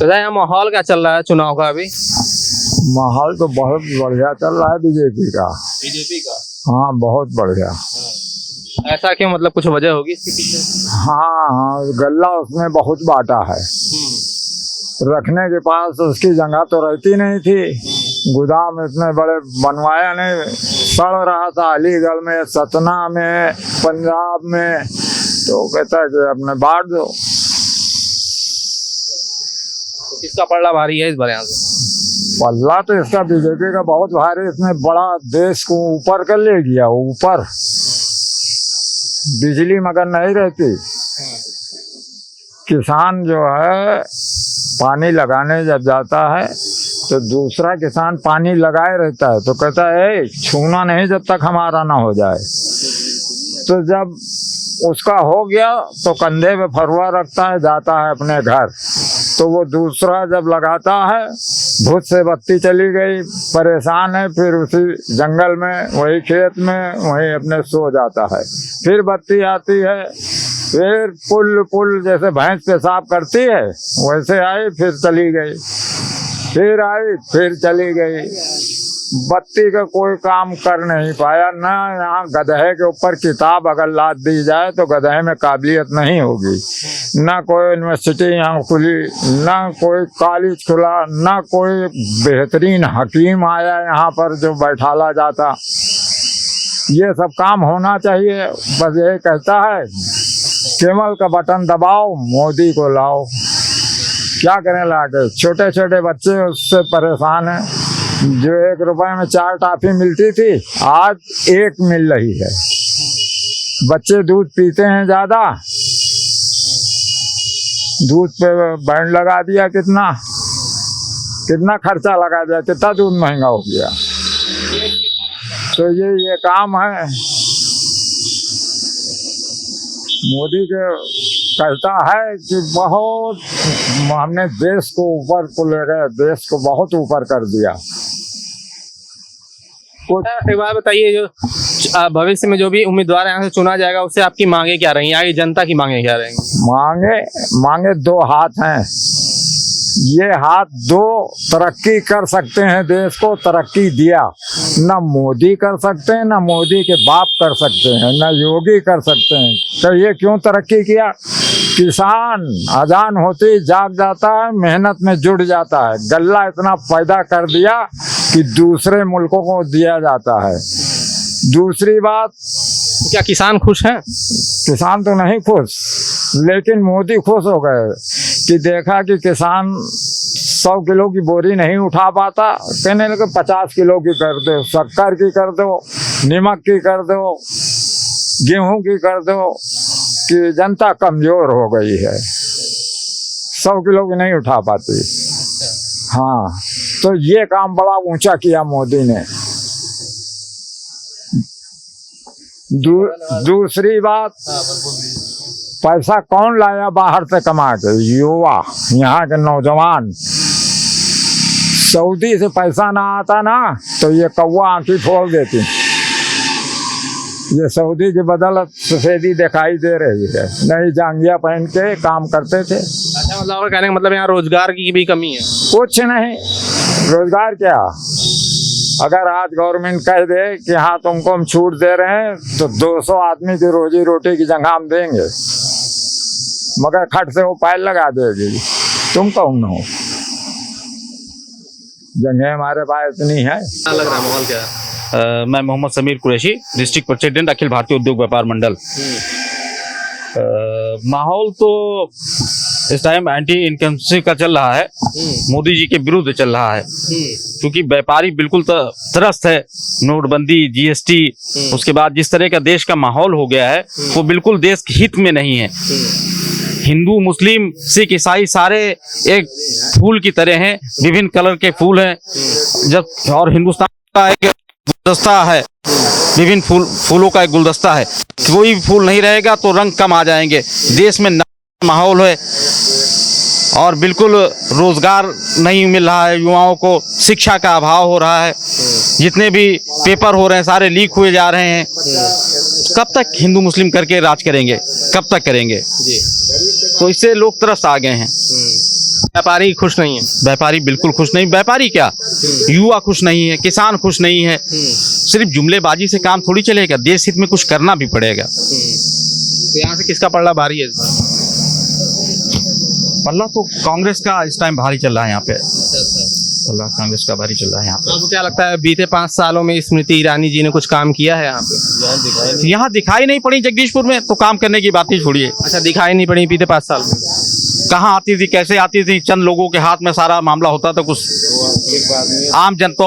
तो यहाँ माहौल क्या चल रहा है चुनाव का अभी? माहौल तो बहुत बढ़िया चल रहा है बीजेपी का। बीजेपी का? हाँ, बहुत बढ़िया। ऐसा क्यों, मतलब कुछ वजह होगी इसके पीछे? हाँ, गल्ला उसने बहुत बांटा है। रखने के पास उसकी जगह तो रहती नहीं थी। गोदाम इतने बड़े बनवाया नहीं, सड़ रहा था अलीगढ़ में, सतना में, पंजाब में, तो कहता है कि अपने बांट दो। तो किसका पलड़ा भारी है इस बार यहाँ से? पल्ला तो इसका बीजेपी का बहुत भारी। इसने बड़ा देश को ऊपर कर ले गया। ऊपर बिजली मगर नहीं रहती। किसान जो है पानी लगाने जब जाता है तो दूसरा किसान पानी लगाए रहता है, तो कहता है छूना नहीं जब तक हमारा ना हो जाए। तो जब उसका हो गया तो कंधे पे फरुआ रखता है, जाता है अपने घर। तो वो दूसरा जब लगाता है, भूत से बत्ती चली गई, परेशान है, फिर उसी जंगल में, वही खेत में, वही अपने सो जाता है। फिर बत्ती आती है, फिर पुल जैसे भैंस पेशाब करती है वैसे आई, फिर चली गई, फिर आई, फिर चली गई। बत्ती का कोई काम कर नहीं पाया ना। यहाँ गधे के ऊपर किताब अगर लाद दी जाए तो गधे में काबिलियत नहीं होगी। ना कोई यूनिवर्सिटी यहाँ खुली, ना कोई कॉलेज खुला, ना कोई बेहतरीन हकीम आया यहाँ पर जो बैठाला जाता। ये सब काम होना चाहिए। बस यही कहता है, केवल का बटन दबाओ, मोदी को लाओ। क्या करें लाके? छोटे छोटे बच्चे उससे परेशान हैं। जो 1 रुपए में 4 टॉफी मिलती थी, आज 1 मिल रही है। बच्चे दूध पीते हैं ज्यादा, दूध पे बैंड लगा दिया। कितना खर्चा लगा दिया, कितना दूध महंगा हो गया। तो ये काम है मोदी के। कहता है कि बहुत हमने देश को ऊपर को ले गए, देश को बहुत ऊपर कर दिया। एक बात बताइए, जो भविष्य में जो भी उम्मीदवार यहाँ से चुना जाएगा उससे आपकी मांगे क्या रहेंगी? आगे जनता की मांगे क्या रहेंगी? मांगे 2 हाथ हैं। ये हाथ 2 तरक्की कर सकते हैं, देश को तरक्की दिया। न मोदी कर सकते हैं, न मोदी के बाप कर सकते हैं, न योगी कर सकते हैं। तो ये क्यों तरक्की किया? किसान अजान होते जाग जाता है, मेहनत में जुट जाता है। गल्ला इतना पैदा कर दिया कि दूसरे मुल्कों को दिया जाता है। दूसरी बात, क्या किसान खुश हैं? किसान तो नहीं खुश, लेकिन मोदी खुश हो गए कि देखा कि किसान 100 किलो की बोरी नहीं उठा पाता, कहने लगे 50 किलो की कर दो, शक्कर की कर दो, नमक की कर दो, गेहूं की कर दो, कि जनता कमजोर हो गई है, 100 किलो की नहीं उठा पाती। हाँ, तो ये काम बड़ा ऊंचा किया मोदी ने। दूसरी बात, पैसा कौन लाया बाहर से कमा के? युवा, यहाँ के नौजवान। सऊदी से पैसा ना आता ना तो ये कौवा आंखी फोड़ देती। ये सऊदी की बदौलत सफेदी दिखाई दे रही है। नई जांघिया पहन के काम करते थे। अच्छा, मतलब और कहने का मतलब यहाँ रोजगार की भी कमी है? कुछ नहीं, रोजगार क्या। अगर आज गवर्नमेंट कह दे कि हाँ तुमको हम छूट दे रहे हैं, तो 200 आदमी की रोजी रोटी की जगह हम देंगे, मगर खट से वो पायल लगा देगी। तुम कौन हो? जगह हमारे पास इतनी है। क्या लग रहा है, माहौल क्या है? मैं मोहम्मद समीर कुरैशी, डिस्ट्रिक्ट प्रेसिडेंट अखिल भारतीय उद्योग व्यापार मंडल। माहौल तो इस टाइम एंटी इनकम्बेंसी का चल रहा है, मोदी जी के विरुद्ध चल रहा है, क्योंकि व्यापारी बिल्कुल त्रस्त है। नोटबंदी, जीएसटी, उसके बाद जिस तरह का देश का माहौल हो गया है वो बिल्कुल देश के हित में नहीं है। हिंदू, मुस्लिम, सिख, ईसाई सारे एक फूल की तरह हैं, विभिन्न कलर के फूल हैं। जब और हिंदुस्तान का एक गुलदस्ता है, विभिन्न फूलों का एक गुलदस्ता है। कोई फूल नहीं रहेगा तो रंग कम आ जाएंगे। देश में माहौल है और बिल्कुल रोजगार नहीं मिल रहा है युवाओं को, शिक्षा का अभाव हो रहा है। जितने भी पेपर हो रहे हैं सारे लीक हुए जा रहे हैं। कब तक हिंदू मुस्लिम करके राज करेंगे? कब तक करेंगे? तो इससे लोग त्रस्त आ गए हैं। व्यापारी खुश नहीं है। व्यापारी बिल्कुल खुश नहीं। व्यापारी क्या, युवा खुश नहीं है, किसान खुश नहीं है। सिर्फ जुमलेबाजी से काम थोड़ी चलेगा, देश हित में कुछ करना भी पड़ेगा। तो यहाँ से किसका पलड़ा भारी है इस बार? पल्ला तो कांग्रेस का इस टाइम भारी चल रहा है यहाँ पे। पल्ला कांग्रेस का भारी चल रहा है यहाँ आपको क्या लगता है बीते 5 सालों में स्मृति ईरानी जी ने कुछ काम किया है यहाँ पे? पे। यहाँ दिखाई नहीं पड़ी जगदीशपुर में, तो काम करने की बात ही छोड़िए। अच्छा, दिखाई नहीं पड़ी बीते 5 साल में? कहाँ आती थी, कैसे आती थी, चंद लोगों के हाथ में सारा मामला होता था। कुछ आम जनता